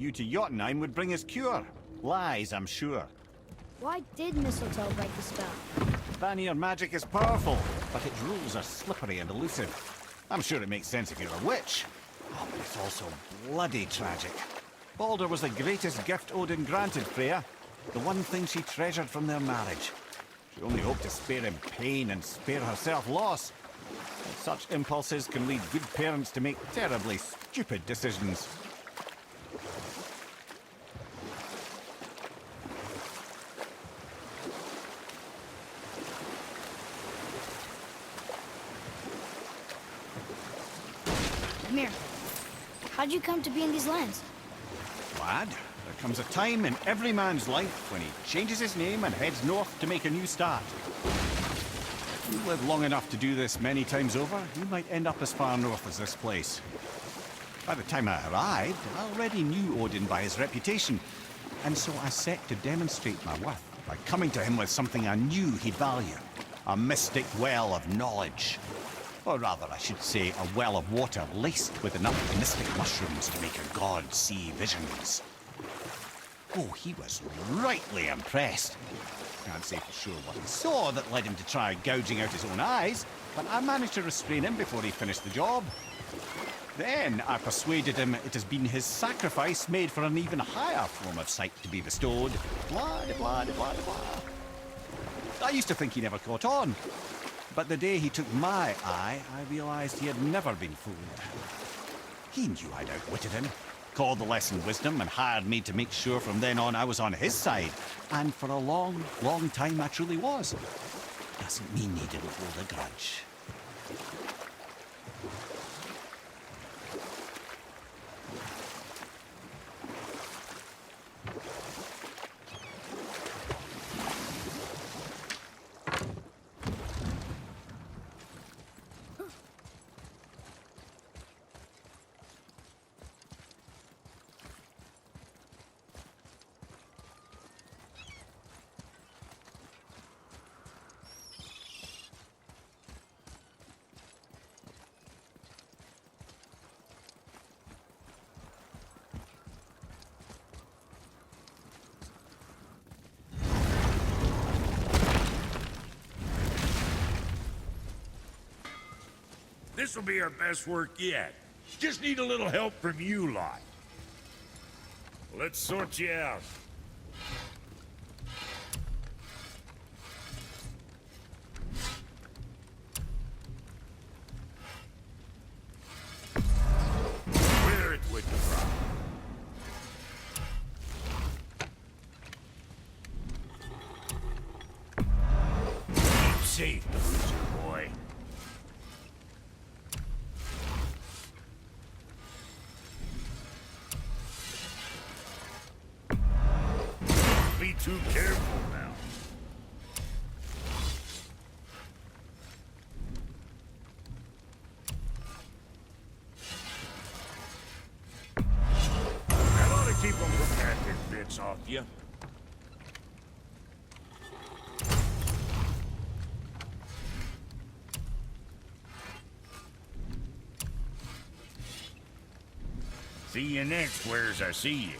You to Jotunheim would bring us cure. Lies, I'm sure. Why did mistletoe break the spell? Vanir magic is powerful, but its rules are slippery and elusive. I'm sure it makes sense if you're a witch. Oh, but it's also bloody tragic. Baldur was the greatest gift Odin granted Freya. The one thing she treasured from their marriage. She only hoped to spare him pain and spare herself loss. But such impulses can lead good parents to make terribly stupid decisions. Mimir, how'd you come to be in these lands? Lad, there comes a time in every man's life when he changes his name and heads north to make a new start. If you live long enough to do this many times over, you might end up as far north as this place. By the time I arrived, I already knew Odin by his reputation, and so I set to demonstrate my worth by coming to him with something I knew he'd value. A mystic well of knowledge. Or rather, I should say, a well of water laced with enough mystic mushrooms to make a god see visions. Oh, he was rightly impressed. Can't say for sure what he saw that led him to try gouging out his own eyes, but I managed to restrain him before he finished the job. Then I persuaded him it has been his sacrifice made for an even higher form of sight to be bestowed. Blah, blah, blah, blah. I used to think he never caught on. But the day he took my eye, I realized he had never been fooled. He knew I'd outwitted him, called the lesson wisdom, and hired me to make sure from then on I was on his side. And for a long, long time I truly was. Doesn't mean he didn't hold a grudge. This'll be our best work yet. Just need a little help from you lot. Let's sort you out. Where it would drop. Keep safe, loser boy. Be too careful now. That ought to keep them from hacking bits off you. See you next, where's I see you.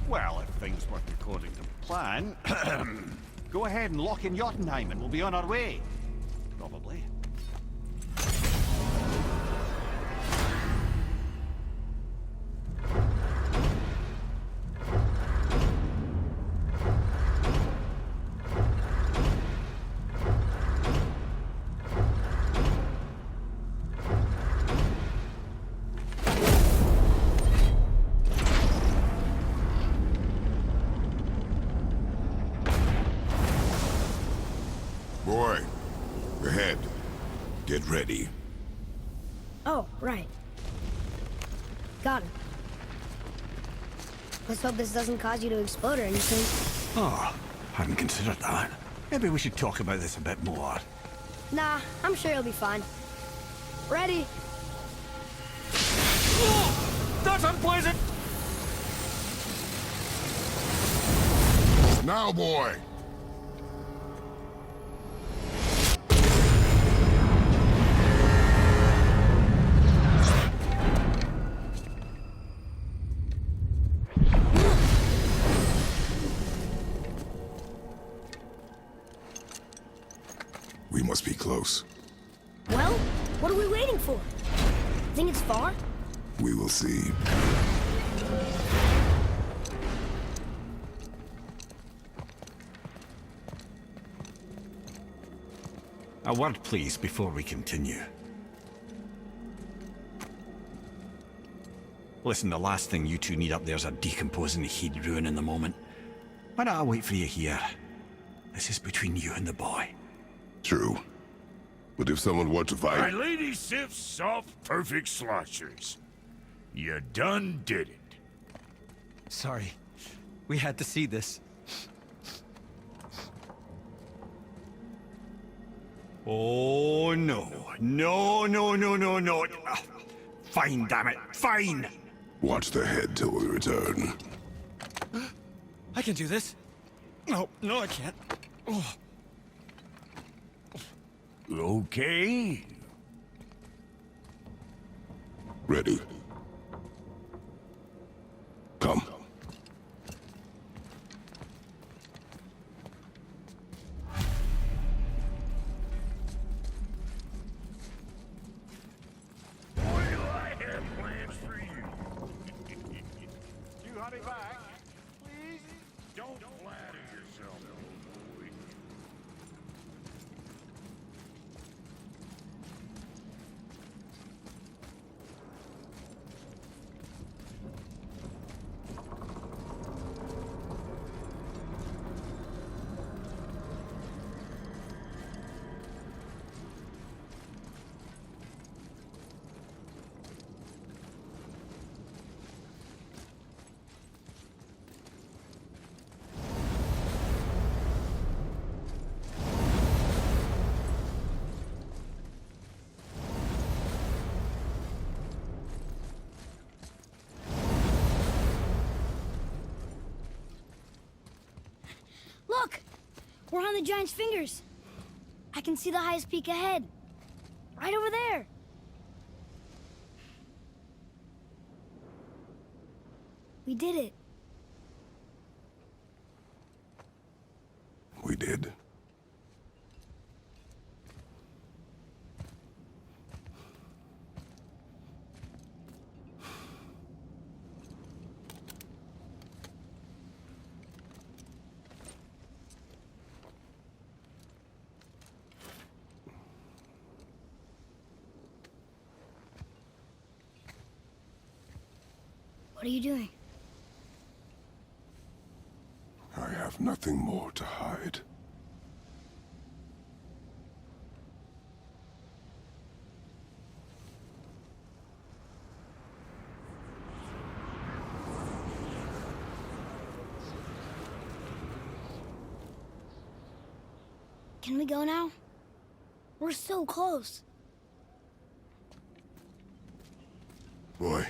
Well, if things work according to plan, go ahead and lock in Jotunheim and we'll be on our way. Probably. Boy, ahead. Get ready. Oh, right. Got him. Let's hope this doesn't cause you to explode or anything. Oh, hadn't considered that. Maybe we should talk about this a bit more. Nah, I'm sure you'll be fine. Ready? That's unpleasant! Now, boy! We must be close. Well, what are we waiting for? Think it's far? We will see. A word, please, before we continue. Listen, the last thing you two need up there's a decomposing heat ruining the moment. Why don't I wait for you here? This is between you and the boy. True. But if someone were to My fight... lady sips soft, perfect sloshers. You done did it. Sorry. We had to see this. Oh, no. No, no, no, no, no. Ah, fine, damn it. Fine! Watch the head till we return. I can do this. No, I can't. Oh. Okay. Ready. Come. Boy, do I have plans for you. You hurry back, please? Don't flatter yourself, old boy. Look! We're on the giant's fingers. I can see the highest peak ahead. Right over there. We did it. We did. What are you doing? I have nothing more to hide. Can we go now? We're so close. Boy.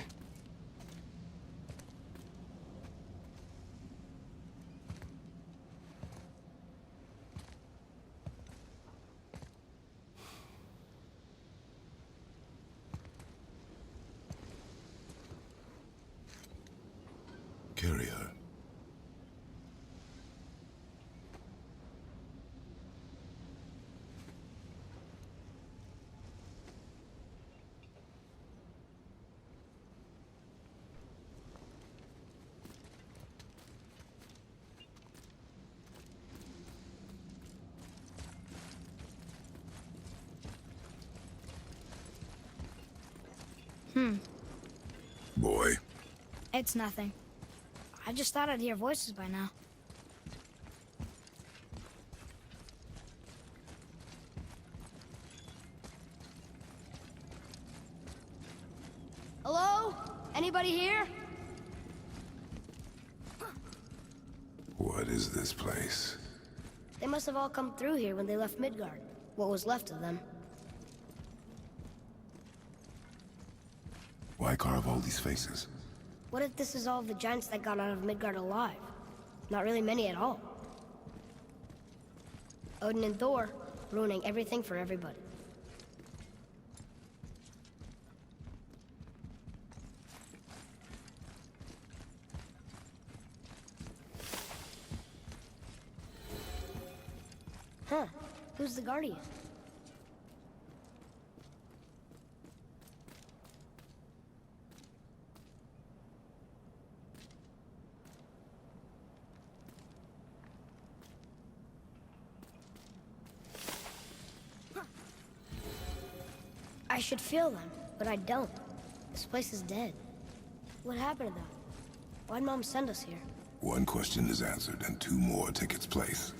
Carry her. Boy. It's nothing. I just thought I'd hear voices by now. Hello? Anybody here? What is this place? They must have all come through here when they left Midgard. What was left of them. Why carve all these faces? What if this is all the giants that got out of Midgard alive? Not really many at all. Odin and Thor, ruining everything for everybody. Huh. Who's the Guardian? I should feel them, but I don't. This place is dead. What happened to them? Why'd Mom send us here? One question is answered, and two more take its place.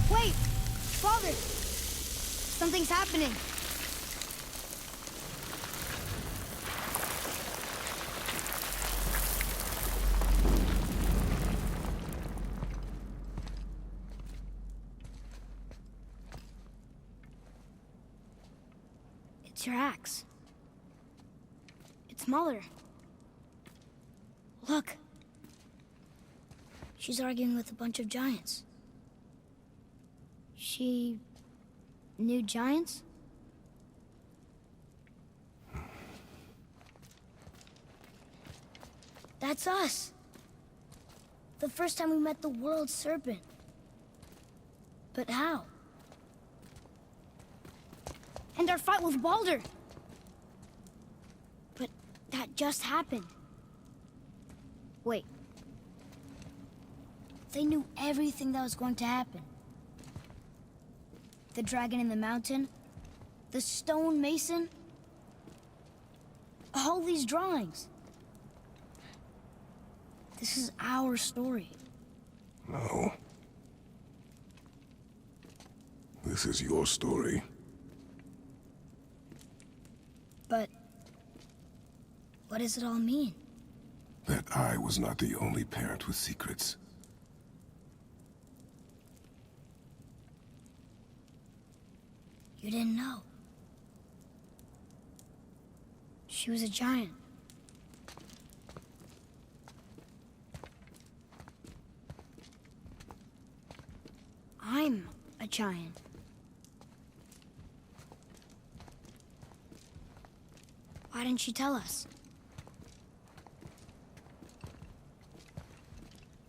Wait! Father! Something's happening! It's your axe. It's Mother. Look. She's arguing with a bunch of giants. She knew giants? That's us. The first time we met the world serpent. But how? And our fight with Baldur. But that just happened. Wait. They knew everything that was going to happen. The dragon in the mountain, the stone mason, all these drawings. This is our story. No. This is your story. But what does it all mean? That I was not the only parent with secrets. You didn't know. She was a giant. I'm a giant. Why didn't she tell us?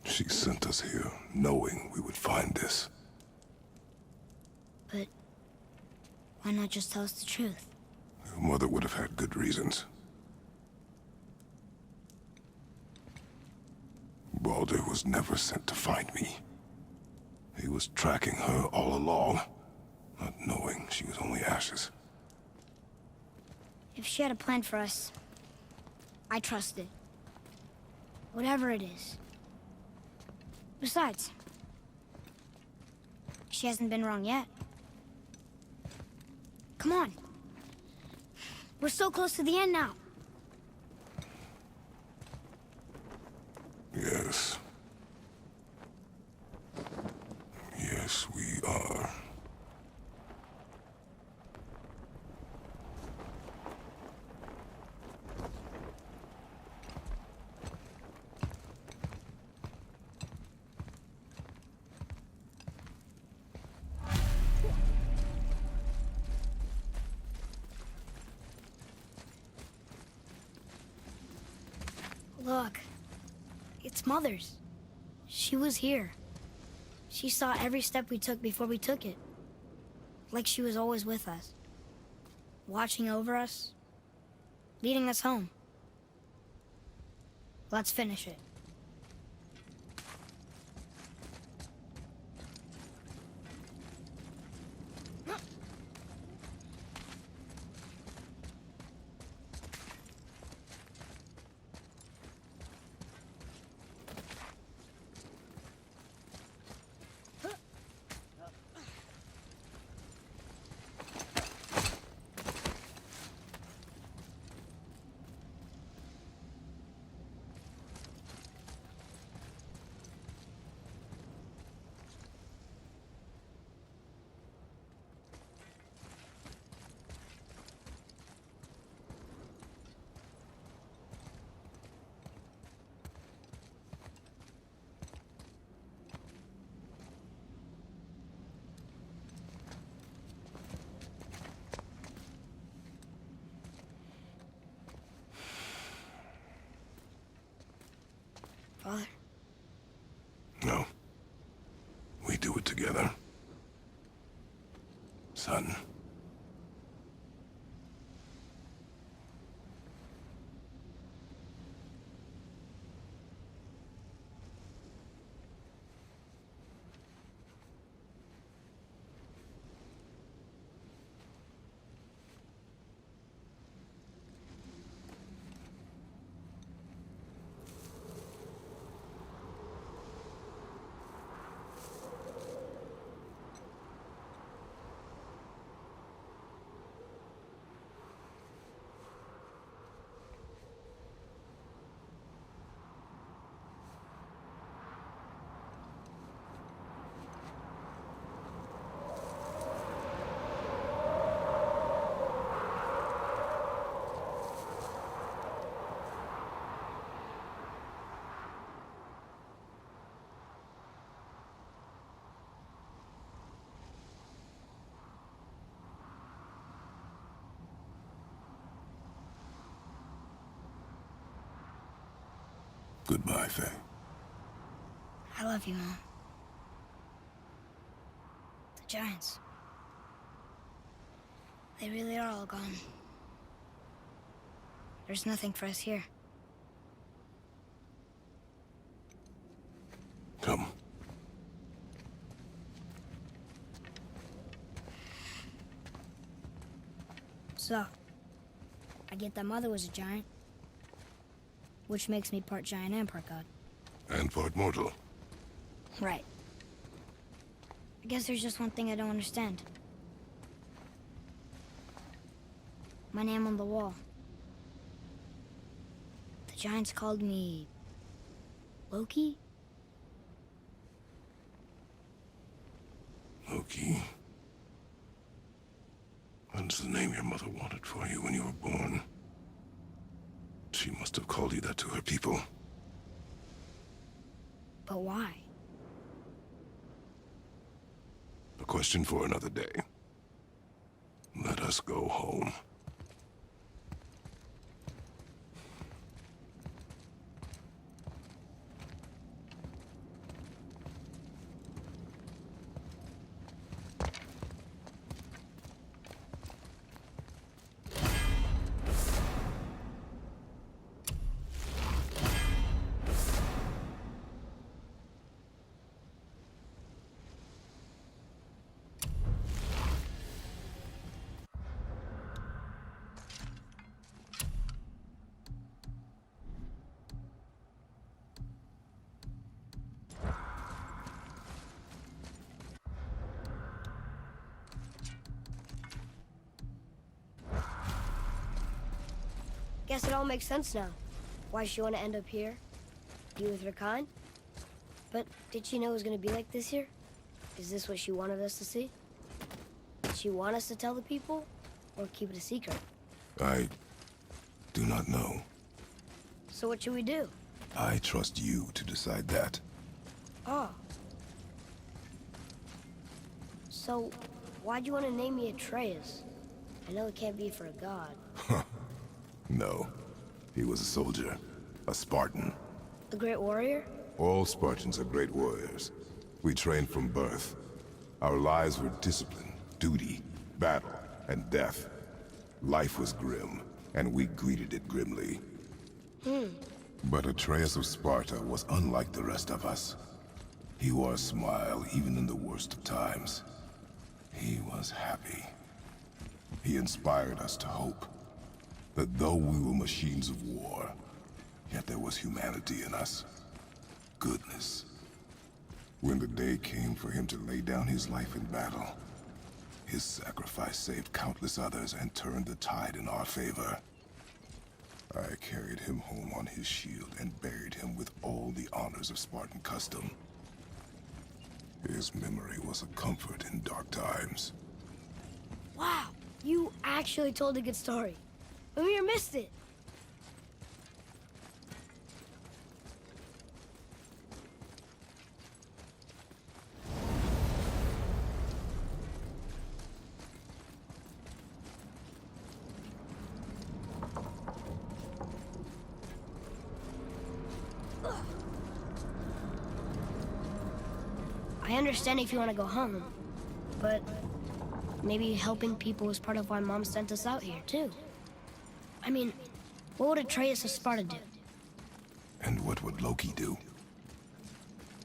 She sent us here, knowing we would find this. But why not just tell us the truth? Your mother would have had good reasons. Baldur was never sent to find me. He was tracking her all along, not knowing she was only ashes. If she had a plan for us, I trust it. Whatever it is. Besides, she hasn't been wrong yet. Come on. We're so close to the end now. Yes. Yes, we are. Look, it's Mother's. She was here. She saw every step we took before we took it. Like she was always with us. Watching over us. Leading us home. Let's finish it. Father? No. We do it together. Son. Goodbye, Faye. I love you, Mom. The Giants. They really are all gone. There's nothing for us here. Come. So, I get that Mother was a giant, which makes me part giant and part god. And part mortal. Right. I guess there's just one thing I don't understand. My name on the wall. The Giants called me... Loki? Loki. That's the name your mother wanted for you when you were born. She must have called you that to her people. But why? A question for another day. Let us go home. Guess it all makes sense now. Why she want to end up here? Be with her kind? But did she know it was going to be like this here? Is this what she wanted us to see? Did she want us to tell the people? Or keep it a secret? I do not know. So what should we do? I trust you to decide that. Oh. So, why'd you want to name me Atreus? I know it can't be for a god. No. He was a soldier. A Spartan. A great warrior? All Spartans are great warriors. We trained from birth. Our lives were discipline, duty, battle, and death. Life was grim, and we greeted it grimly. But Atreus of Sparta was unlike the rest of us. He wore a smile even in the worst of times. He was happy. He inspired us to hope that though we were machines of war, yet there was humanity in us. Goodness. When the day came for him to lay down his life in battle, his sacrifice saved countless others and turned the tide in our favor. I carried him home on his shield and buried him with all the honors of Spartan custom. His memory was a comfort in dark times. Wow, you actually told a good story. But we missed it. I understand if you want to go home, but maybe helping people is part of why Mom sent us out here, too. I mean, what would Atreus of Sparta do? And what would Loki do?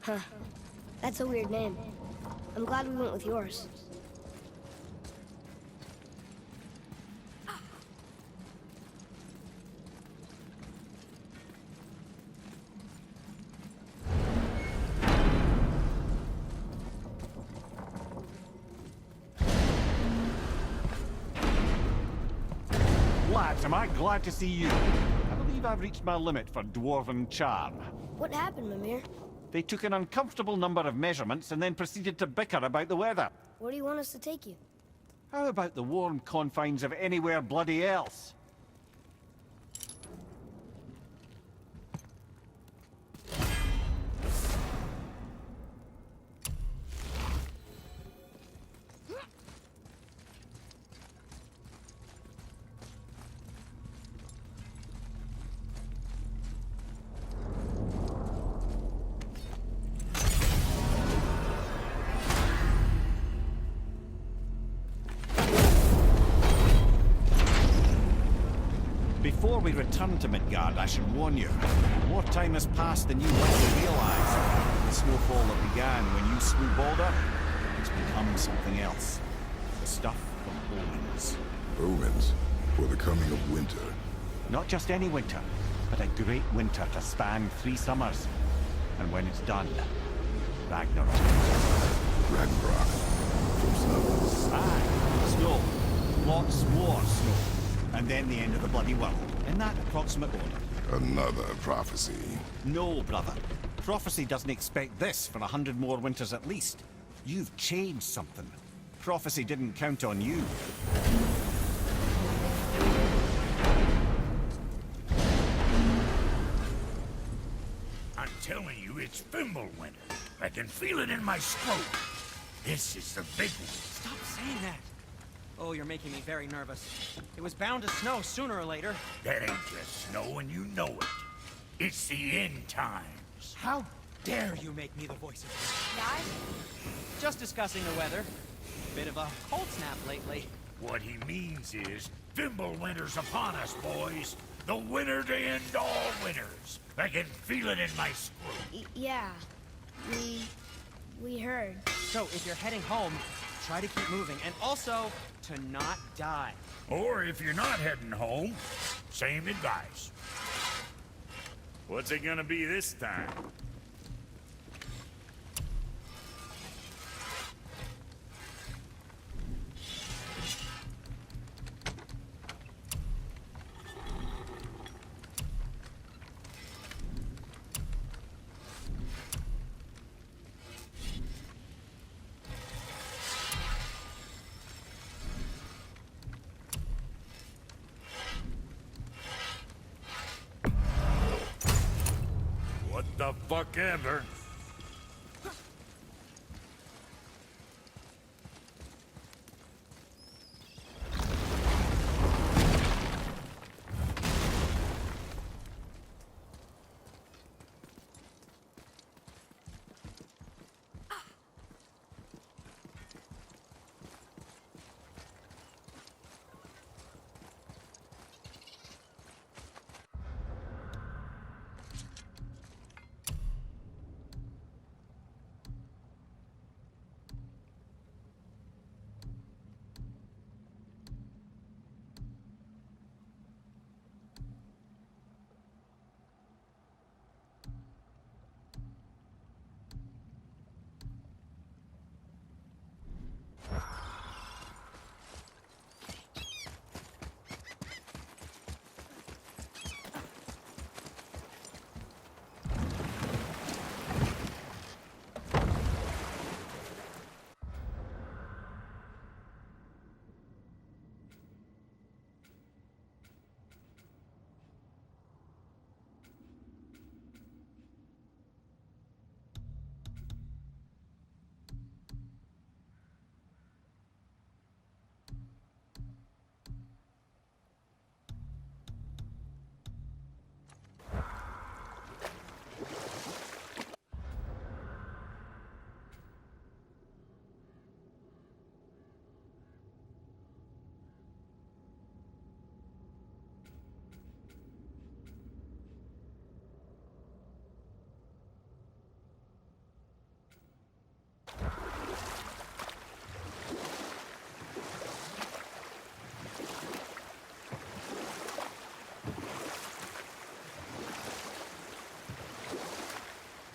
Huh. That's a weird name. I'm glad we went with yours. Lads, am I glad to see you. I believe I've reached my limit for dwarven charm. What happened, Mimir? They took an uncomfortable number of measurements and then proceeded to bicker about the weather. Where do you want us to take you? How about the warm confines of anywhere bloody else? Before we return to Midgard, I should warn you. More time has passed than you likely realize. The snowfall that began when you slew Balder, it's become something else. The stuff from omens. Omens for the coming of winter. Not just any winter, but a great winter to span 3 summers. And when it's done, Ragnarok. Ragnarok. From snow. Aye, snow. Lots more snow. And then the end of the bloody world, in that approximate order. Another prophecy. No, brother. Prophecy doesn't expect this for 100 more winters at least. You've changed something. Prophecy didn't count on you. I'm telling you, it's Fimbulwinter. I can feel it in my scrotum. This is the big one. Stop saying that. Oh, you're making me very nervous. It was bound to snow sooner or later. That ain't just snow, and you know it. It's the end times. How dare you make me the voice of reason? Guys? Just discussing the weather. Bit of a cold snap lately. What he means is, Fimbulwinter's upon us, boys. The winter to end all winters. I can feel it in my scrotum. Yeah. We heard. So, if you're heading home, try to keep moving, and also to not die. Or if you're not heading home, same advice. What's it gonna be this time? What the fuck ever?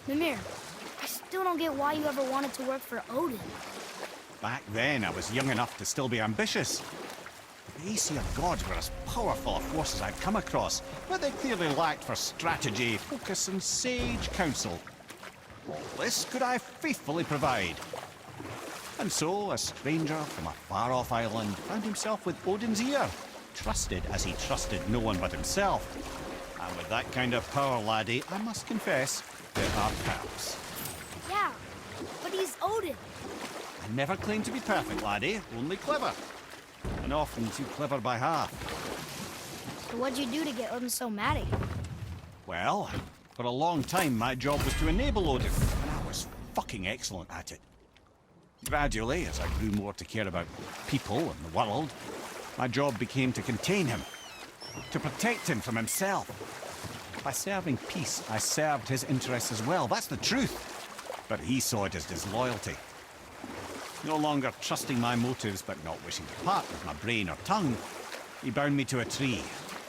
Mimir, I still don't get why you ever wanted to work for Odin. Back then, I was young enough to still be ambitious. The Aesir gods were as powerful a force as I'd come across, but they clearly lacked for strategy, focus, and sage counsel. All this could I faithfully provide. And so, a stranger from a far-off island found himself with Odin's ear, trusted as he trusted no one but himself. And with that kind of power, laddie, I must confess, there are perks. Yeah, but he's Odin. I never claimed to be perfect, laddie, only clever. And often too clever by half. So what'd you do to get Odin so mad at you? Well, for a long time my job was to enable Odin, and I was fucking excellent at it. Gradually, as I grew more to care about people and the world, my job became to contain him, to protect him from himself. By serving peace, I served his interests as well, that's the truth. But he saw it as disloyalty. No longer trusting my motives, but not wishing to part with my brain or tongue, he bound me to a tree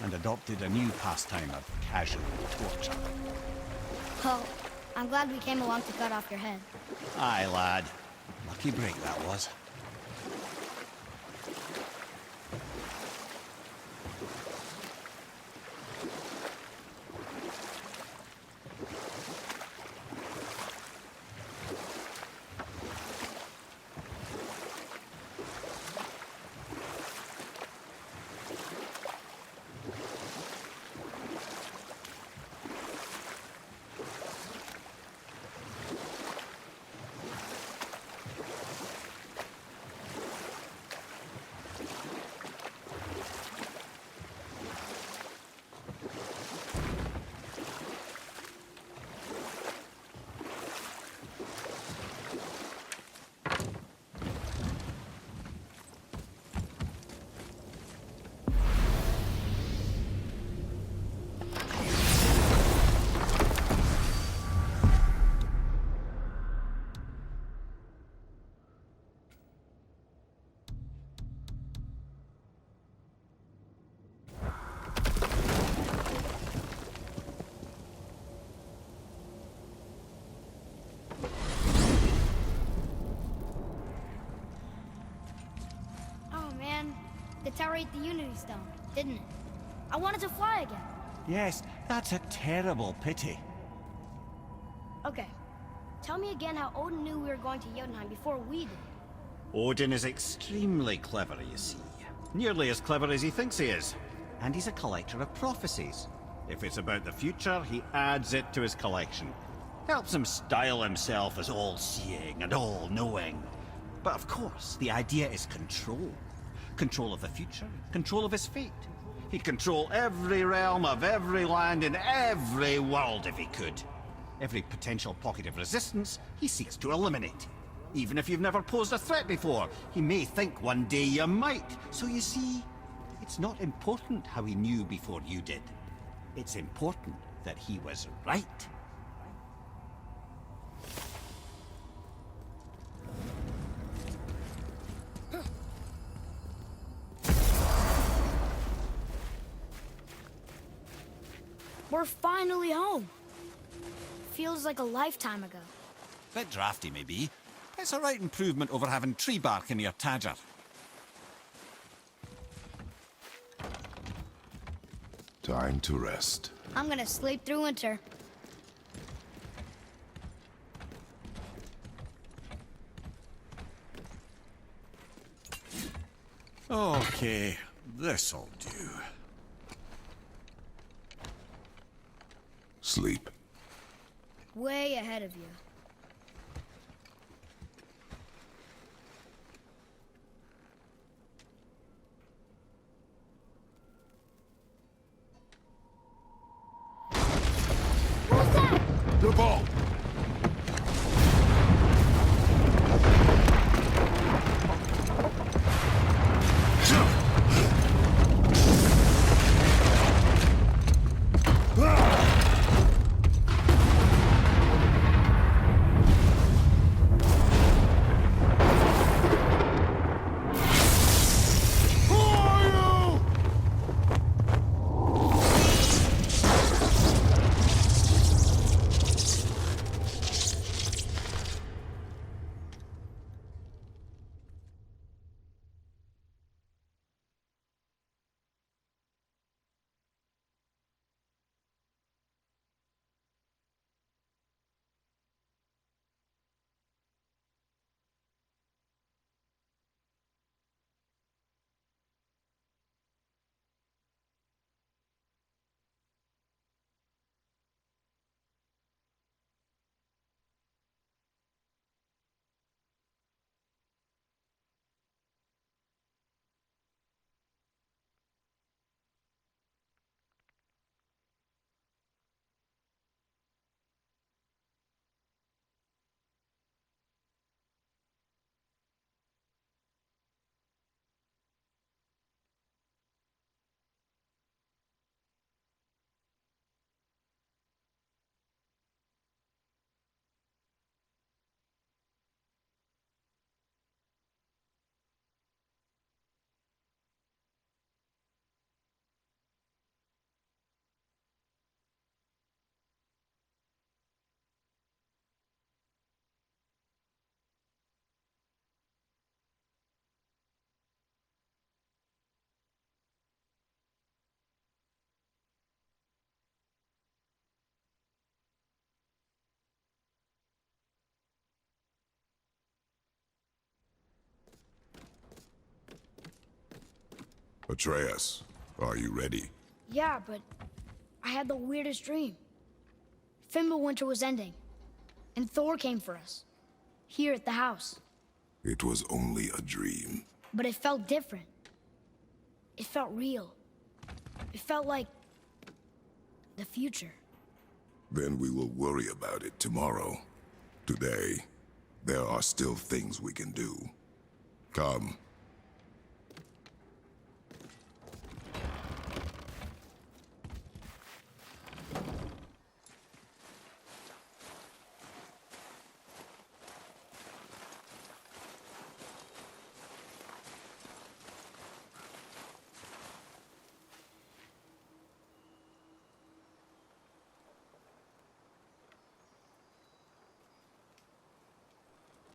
and adopted a new pastime of casual torture. Well, I'm glad we came along to cut off your head. Aye, lad. Lucky break that was. The tower ate the Unity Stone, didn't it? I wanted to fly again. Yes, that's a terrible pity. Okay. Tell me again how Odin knew we were going to Jotunheim before we did. Odin is extremely clever, you see. Nearly as clever as he thinks he is. And he's a collector of prophecies. If it's about the future, he adds it to his collection. Helps him style himself as all-seeing and all-knowing. But of course, the idea is control. Control of the future, control of his fate. He'd control every realm of every land in every world if he could. Every potential pocket of resistance, he seeks to eliminate. Even if you've never posed a threat before, he may think one day you might. So you see, it's not important how he knew before you did. It's important that he was right. We're finally home. Feels like a lifetime ago. Bit drafty, maybe. It's a right improvement over having tree bark in your tadger. Time to rest. I'm gonna sleep through winter. Okay, this'll do. Sleep. Way ahead of you. What was that? The ball! Atreus, are you ready? Yeah, but I had the weirdest dream. Fimbulwinter was ending, and Thor came for us. Here at the house. It was only a dream. But it felt different. It felt real. It felt like the future. Then we will worry about it tomorrow. Today, there are still things we can do. Come,